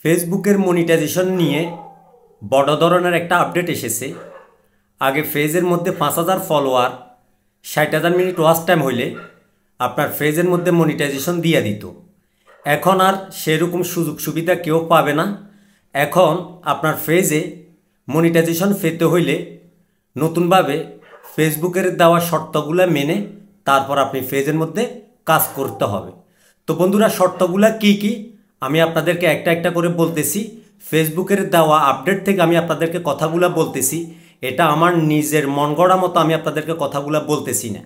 ফেসবুকের মনিটাইজেশন নিয়ে বড় ধরনের একটা আপডেট এসেছে। আগে পেজের মধ্যে ৫,০০০ ফলোয়ার ৬০,০০০ মিনিট ওয়াচ টাইম হইলে আপনার পেজের মধ্যে মনিটাইজেশন দিয়ে দিত। এখন আর সেরকম সুযোগ সুবিধা কেউ পাবে না। এখন আপনার পেজে মনিটাইজেশন পেতে হইলে নতুনভাবে ফেসবুকের দেওয়া শর্তগুলো মেনে তারপর আপনি পেজের মধ্যে কাজ করতে হবে। তো বন্ধুরা, শর্তগুলো কি কি আমি আপনাদেরকে একটা একটা করে বলতেছি। ফেসবুকের দেওয়া আপডেট থেকে আমি আপনাদেরকে কথাগুলো বলতেছি। এটা আমার নিজের মন গড়া মতো আমি আপনাদেরকে কথাগুলো বলতেছি না।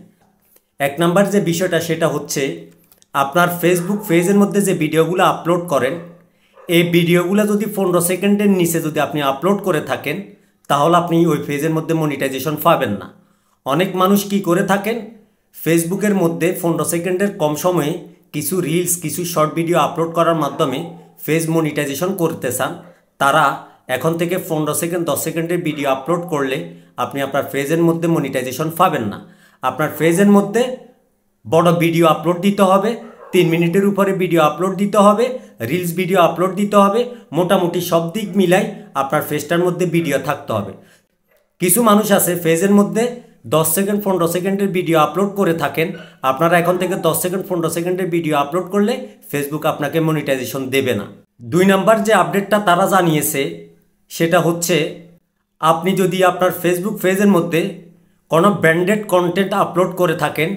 এক নাম্বার যে বিষয়টা সেটা হচ্ছে, আপনার ফেসবুক পেজের মধ্যে যে ভিডিওগুলো আপলোড করেন, এই ভিডিওগুলো যদি 15 সেকেন্ডের নিচে যদি আপনি আপলোড করে থাকেন তাহলে আপনি ওই পেজের মধ্যে মনিটাইজেশন পাবেন না। অনেক মানুষ কি করে থাকেন, ফেসবুকের মধ্যে 15 সেকেন্ডের কম সময়ে কিছু রিলস কিছু শর্ট ভিডিও আপলোড করার মাধ্যমে পেজ মনিটাইজেশন করতে চান। তারা এখন থেকে 15 সেকেন্ড 10 সেকেন্ডের ভিডিও আপলোড করলে আপনি আপনার পেজের মধ্যে মনিটাইজেশন পাবেন না। আপনার পেজের মধ্যে বড় ভিডিও আপলোড দিতে হবে, 3 মিনিটের উপরে ভিডিও আপলোড দিতে হবে, রিলস ভিডিও আপলোড দিতে হবে, মোটামুটি সব দিক মিলাই আপনার পেজটার মধ্যে ভিডিও থাকতে হবে। কিছু মানুষ আছে পেজের মধ্যে 10 সেকেন্ড 15 সেকেন্ডের ভিডিও আপলোড করে থাকেন। আপনারা এখন থেকে 10 সেকেন্ড 15 সেকেন্ডের ভিডিও আপলোড করলে ফেসবুক আপনাকে মনিটাইজেশন দেবে না। 2 নাম্বার যে আপডেটটা তারা জানিয়েছে সেটা হচ্ছে, আপনি যদি আপনার ফেসবুক পেজের মধ্যে কোনো ব্র্যান্ডেড কন্টেন্ট আপলোড করে থাকেন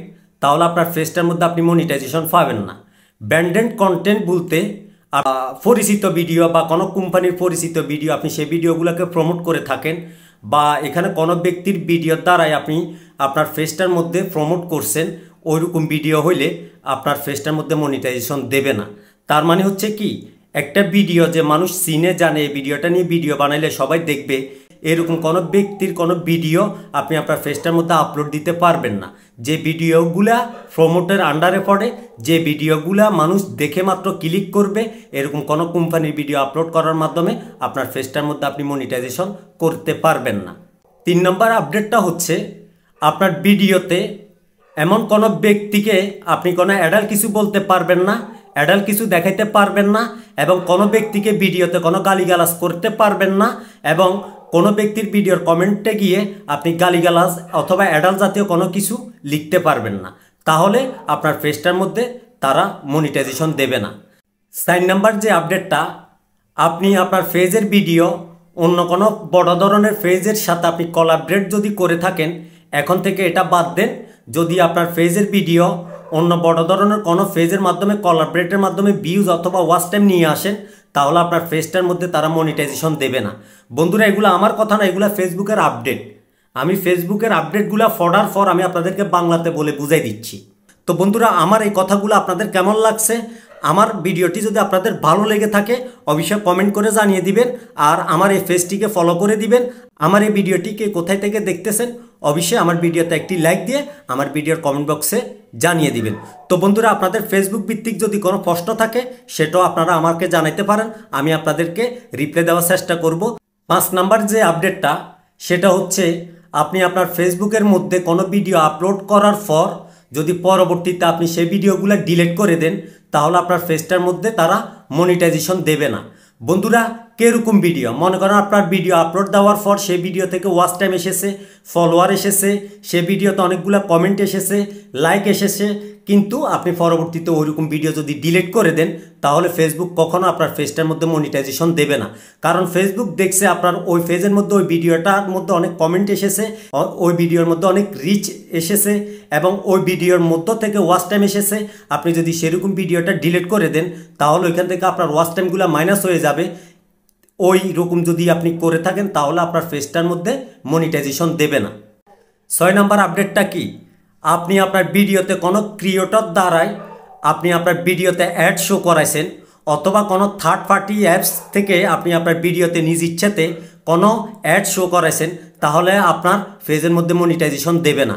তাহলে আপনার পেজটার মধ্যে আপনি মনিটাইজেশন পাবেন না। ব্র্যান্ডেড কন্টেন্ট বলতে পরিচিত ভিডিও বা কোনো কোম্পানির পরিচিত ভিডিও আপনি সেই ভিডিওগুলোকে প্রমোট করে থাকেন, বা এখানে কোনো ব্যক্তির ভিডিওর দ্বারাই আপনি আপনার পেজটার মধ্যে প্রমোট করছেন, ওইরকম ভিডিও হইলে আপনার পেজটার মধ্যে মনিটাইজেশন দেবে না। তার মানে হচ্ছে কি, একটা ভিডিও যে মানুষ চিনে জানে এই ভিডিওটা নিয়ে ভিডিও বানাইলে সবাই দেখবে, এরকম কোনো ব্যক্তির কোনো ভিডিও আপনি আপনার পেজটার মধ্যে আপলোড দিতে পারবেন না। যে ভিডিওগুলা প্রমোটের আন্ডারে পড়ে, যে ভিডিওগুলা মানুষ দেখে মাত্র ক্লিক করবে, এরকম কোনো কোম্পানির ভিডিও আপলোড করার মাধ্যমে আপনার পেজটার মধ্যে আপনি মনিটাইজেশন করতে পারবেন না। 3 নম্বর আপডেটটা হচ্ছে, আপনার ভিডিওতে এমন কোনো ব্যক্তিকে আপনি কোনো অ্যাডাল্ট কিছু বলতে পারবেন না, অ্যাডাল্ট কিছু দেখাইতে পারবেন না, এবং কোনো ব্যক্তিকে ভিডিওতে কোনো গালিগালাজ করতে পারবেন না, এবং কোনো ব্যক্তির ভিডিওর কমেন্টে গিয়ে আপনি গালিগালাজ অথবা অ্যাডাল্ট জাতীয় কোনো কিছু লিখতে পারবেন না। তাহলে আপনার পেজটার মধ্যে তারা মনিটাইজেশন দেবে না। 4 নাম্বার যে আপডেটটা, আপনি আপনার পেজের ভিডিও অন্য কোনো বড় ধরনের পেজের সাথে আপনি কোলাবরেট যদি করে থাকেন, এখন থেকে এটা বাদ দেন। যদি আপনার পেজের ভিডিও অন্য বড় ধরনের কোনো পেজের মাধ্যমে কোলাবরেটের মাধ্যমে ভিউজ অথবা ওয়াচ টাইম নিয়ে আসেন তাহলে আপনার পেজটার মধ্যে তারা মনিটাইজেশন দেবে না। বন্ধুরা, এগুলো আমার কথা না, এগুলো ফেসবুকের আপডেট। আমি ফেসবুকের আপডেটগুলো ফডার ফর আমি আপনাদেরকে বাংলাতে বলে বুঝাই দিচ্ছি। তো বন্ধুরা, আমার এই কথাগুলো আপনাদের কেমন লাগছে? আমার ভিডিওটি যদি আপনাদের ভালো লেগে থাকে অবশ্যই কমেন্ট করে জানিয়ে দিবেন, আর আমার এই পেজটিকে ফলো করে দিবেন। আমার এই ভিডিওটিকে কোথায় থেকে দেখতেছেন অবশ্যই আমার ভিডিওতে একটি লাইক দিয়ে আমার ভিডিওর কমেন্ট বক্সে জানিয়ে দিবেন। তো বন্ধুরা, আপনাদের ফেসবুক ভিত্তিক যদি কোনো প্রশ্ন থাকে সেটাও আপনারা আমাকে জানাইতে পারেন, আমি আপনাদেরকে রিপ্লাই দেওয়ার চেষ্টা করব। 5 নাম্বার যে আপডেটটা সেটা হচ্ছে, আপনি আপনার ফেসবুকের মধ্যে কোনো ভিডিও আপলোড করার পর যদি পরবর্তীতে আপনি সেই ভিডিওগুলো ডিলিট করে দেন তাহলে আপনার পেজটার মধ্যে তারা মনিটাইজেশন দেবে না। বন্ধুরা, কিরকম ভিডিও মনে করেন, আপনার ভিডিও আপলোড দেওয়ার পর সেই ভিডিও থেকে ওয়াচ টাইম এসেছে, ফলোয়ার এসেছে, সে ভিডিওতে অনেকগুলো কমেন্ট এসেছে, লাইক এসেছে, কিন্তু আপনি পরবর্তীতে ওইরকম ভিডিও যদি ডিলিট করে দেন তাহলে ফেসবুক কখনো আপনার পেজটার মধ্যে মনিটাইজেশন দেবে না। কারণ ফেসবুক দেখছে আপনার ওই পেজের মধ্যে ওই ভিডিওটার মধ্যে অনেক কমেন্ট এসেছে, ওই ভিডিওর মধ্যে অনেক রিচ এসেছে, এবং ওই ভিডিওর মধ্য থেকে ওয়াচ টাইম এসেছে। আপনি যদি সেরকম ভিডিওটা ডিলিট করে দেন তাহলে ওইখান থেকে আপনার ওয়াচ টাইমগুলো মাইনাস হয়ে যাবে। ওই রকম যদি আপনি করে থাকেন তাহলে আপনার পেজটার মধ্যে মনিটাইজেশন দেবে না। 6 নাম্বার আপডেটটা কি, আপনি আপনার ভিডিওতে কোনো ক্রিয়েটর দ্বারাই আপনি আপনার ভিডিওতে অ্যাড শো করাইছেন, অথবা কোনো থার্ড পার্টি অ্যাপস থেকে আপনি আপনার ভিডিওতে নিজ ইচ্ছাতে কোনো অ্যাড শো করাইছেন তাহলে আপনার পেজের মধ্যে মনিটাইজেশন দেবে না।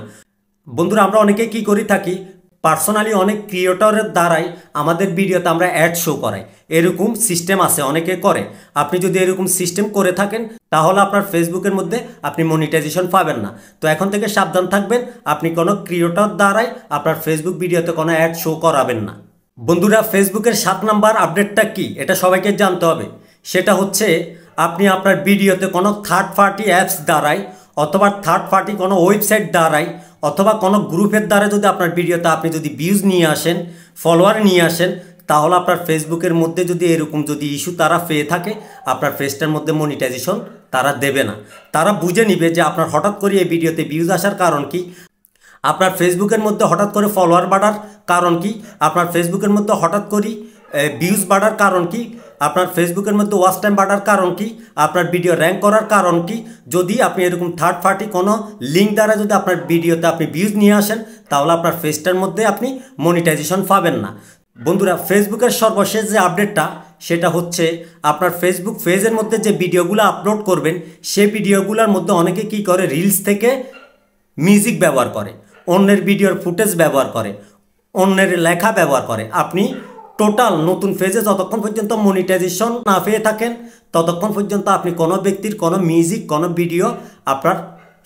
বন্ধুরা, আমরা অনেকে কি করি থাকি, পার্সোনালি অনেক ক্রিয়েটরের দ্বারাই আমাদের ভিডিওতে আমরা অ্যাড শো করাই, এরকম সিস্টেম আছে, অনেকে করে। আপনি যদি এরকম সিস্টেম করে থাকেন তাহলে আপনার ফেসবুকের মধ্যে আপনি মনিটাইজেশন পাবেন না। তো এখন থেকে সাবধান থাকবেন, আপনি কোনো ক্রিয়েটর দ্বারাই আপনার ফেসবুক ভিডিওতে কোনো অ্যাড শো করাবেন না। বন্ধুরা, ফেসবুকের 7 নাম্বার আপডেটটা কি এটা সবাইকে জানতে হবে। সেটা হচ্ছে আপনি আপনার ভিডিওতে কোনো থার্ড পার্টি অ্যাপস দ্বারাই অথবা থার্ড পার্টি কোনো ওয়েবসাইট দ্বারাই অথবা কোনো গ্রুপের দ্বারা যদি আপনার ভিডিওতে আপনি যদি ভিউজ নিয়ে আসেন, ফলোয়ার নিয়ে আসেন, তাহলে আপনার ফেসবুকের মধ্যে যদি এরকম যদি ইস্যু তারা পেয়ে থাকে, আপনার পেজটার মধ্যে মনিটাইজেশন তারা দেবে না। তারা বুঝে নিবে যে আপনার হঠাৎ করে এই ভিডিওতে ভিউজ আসার কারণ কি, আপনার ফেসবুকের মধ্যে হঠাৎ করে ফলোয়ার বাড়ার কারণ কি, আপনার ফেসবুকের মধ্যে হঠাৎ করে ভিউজ বাড়ার কারণ কি, আপনার ফেসবুকের মধ্যে ওয়াচ টাইম বাড়ার কারণ কি, আপনার ভিডিও র্যাঙ্ক করার কারণ কি। যদি আপনি এরকম থার্ড পার্টি কোনো লিঙ্ক দ্বারা যদি আপনার ভিডিওতে আপনি ভিউজ নিয়ে আসেন, তাহলে আপনার পেজটার মধ্যে আপনি মনিটাইজেশন পাবেন না। বন্ধুরা, ফেসবুকের সর্বশেষ যে আপডেটটা সেটা হচ্ছে আপনার ফেসবুক পেজের মধ্যে যে ভিডিওগুলো আপলোড করবেন, সেই ভিডিওগুলোর মধ্যে অনেকে কি করে, রিলস থেকে মিউজিক ব্যবহার করে, অন্যের ভিডিওর ফুটেজ ব্যবহার করে, অন্যের লেখা ব্যবহার করে। আপনি টোটাল নতুন পেজে যতক্ষণ পর্যন্ত মনিটাইজেশন না পেয়ে থাকেন, ততক্ষণ পর্যন্ত আপনি কোনো ব্যক্তির কোনো মিউজিক, কোনো ভিডিও আপনার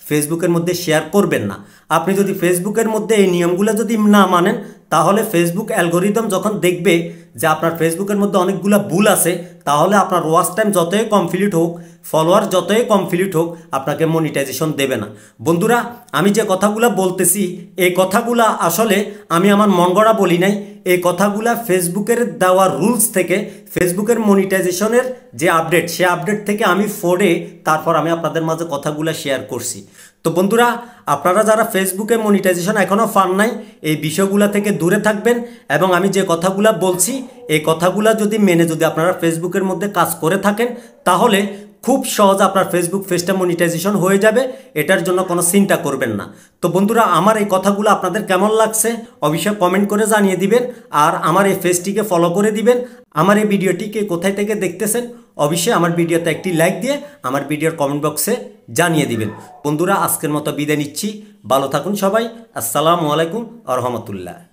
ফেসবুকের মধ্যে শেয়ার করবেন না। আপনি যদি ফেসবুকের মধ্যে এই নিয়মগুলো যদি না মানেন, তাহলে ফেসবুক অ্যালগোরিদম যখন দেখবে যে আপনার ফেসবুকের মধ্যে অনেকগুলো ভুল আছে, তাহলে আপনার ওয়াচ টাইম যতই কমপ্লিট হোক, ফলোয়ার যতই কমপ্লিট হোক, আপনাকে মনিটাইজেশন দেবে না। বন্ধুরা, আমি যে কথাগুলো বলতেছি, এই কথাগুলো আসলে আমি আমার মন গড়া বলি নাই। এই কথাগুলা ফেসবুকের দেওয়া রুলস থেকে, ফেসবুকের মনিটাইজেশনের যে আপডেট, সে আপডেট থেকে আমি পড়ে তারপর আমি আপনাদের মাঝে কথাগুলো শেয়ার করছি। তো বন্ধুরা, আপনারা যারা ফেসবুকে মনিটাইজেশন এখনও পান নাই, এই বিষয়গুলো থেকে দূরে থাকবেন এবং আমি যে কথাগুলো বলছি, এই কথাগুলো যদি মেনে যদি আপনারা ফেসবুকের মধ্যে কাজ করে থাকেন, তাহলে খুব সহজ আপনার ফেসবুক পেজটা মনিটাইজেশন হয়ে যাবে। এটার জন্য কোনো চিন্তা করবেন না। তো বন্ধুরা, আমার এই কথাগুলো আপনাদের কেমন লাগছে অবশ্যই কমেন্ট করে জানিয়ে দিবেন, আর আমার এই পেজটিকে ফলো করে দিবেন। আমার এই ভিডিওটিকে কোথায় থেকে দেখতেছেন অবশ্যই আমার ভিডিওতে একটি লাইক দিয়ে আমার ভিডিওর কমেন্ট বক্সে জানিয়ে দিবেন। বন্ধুরা, আজকের মতো বিদায় নিচ্ছি। ভালো থাকুন সবাই। আসসালামু আলাইকুম ওয়া রাহমাতুল্লাহ।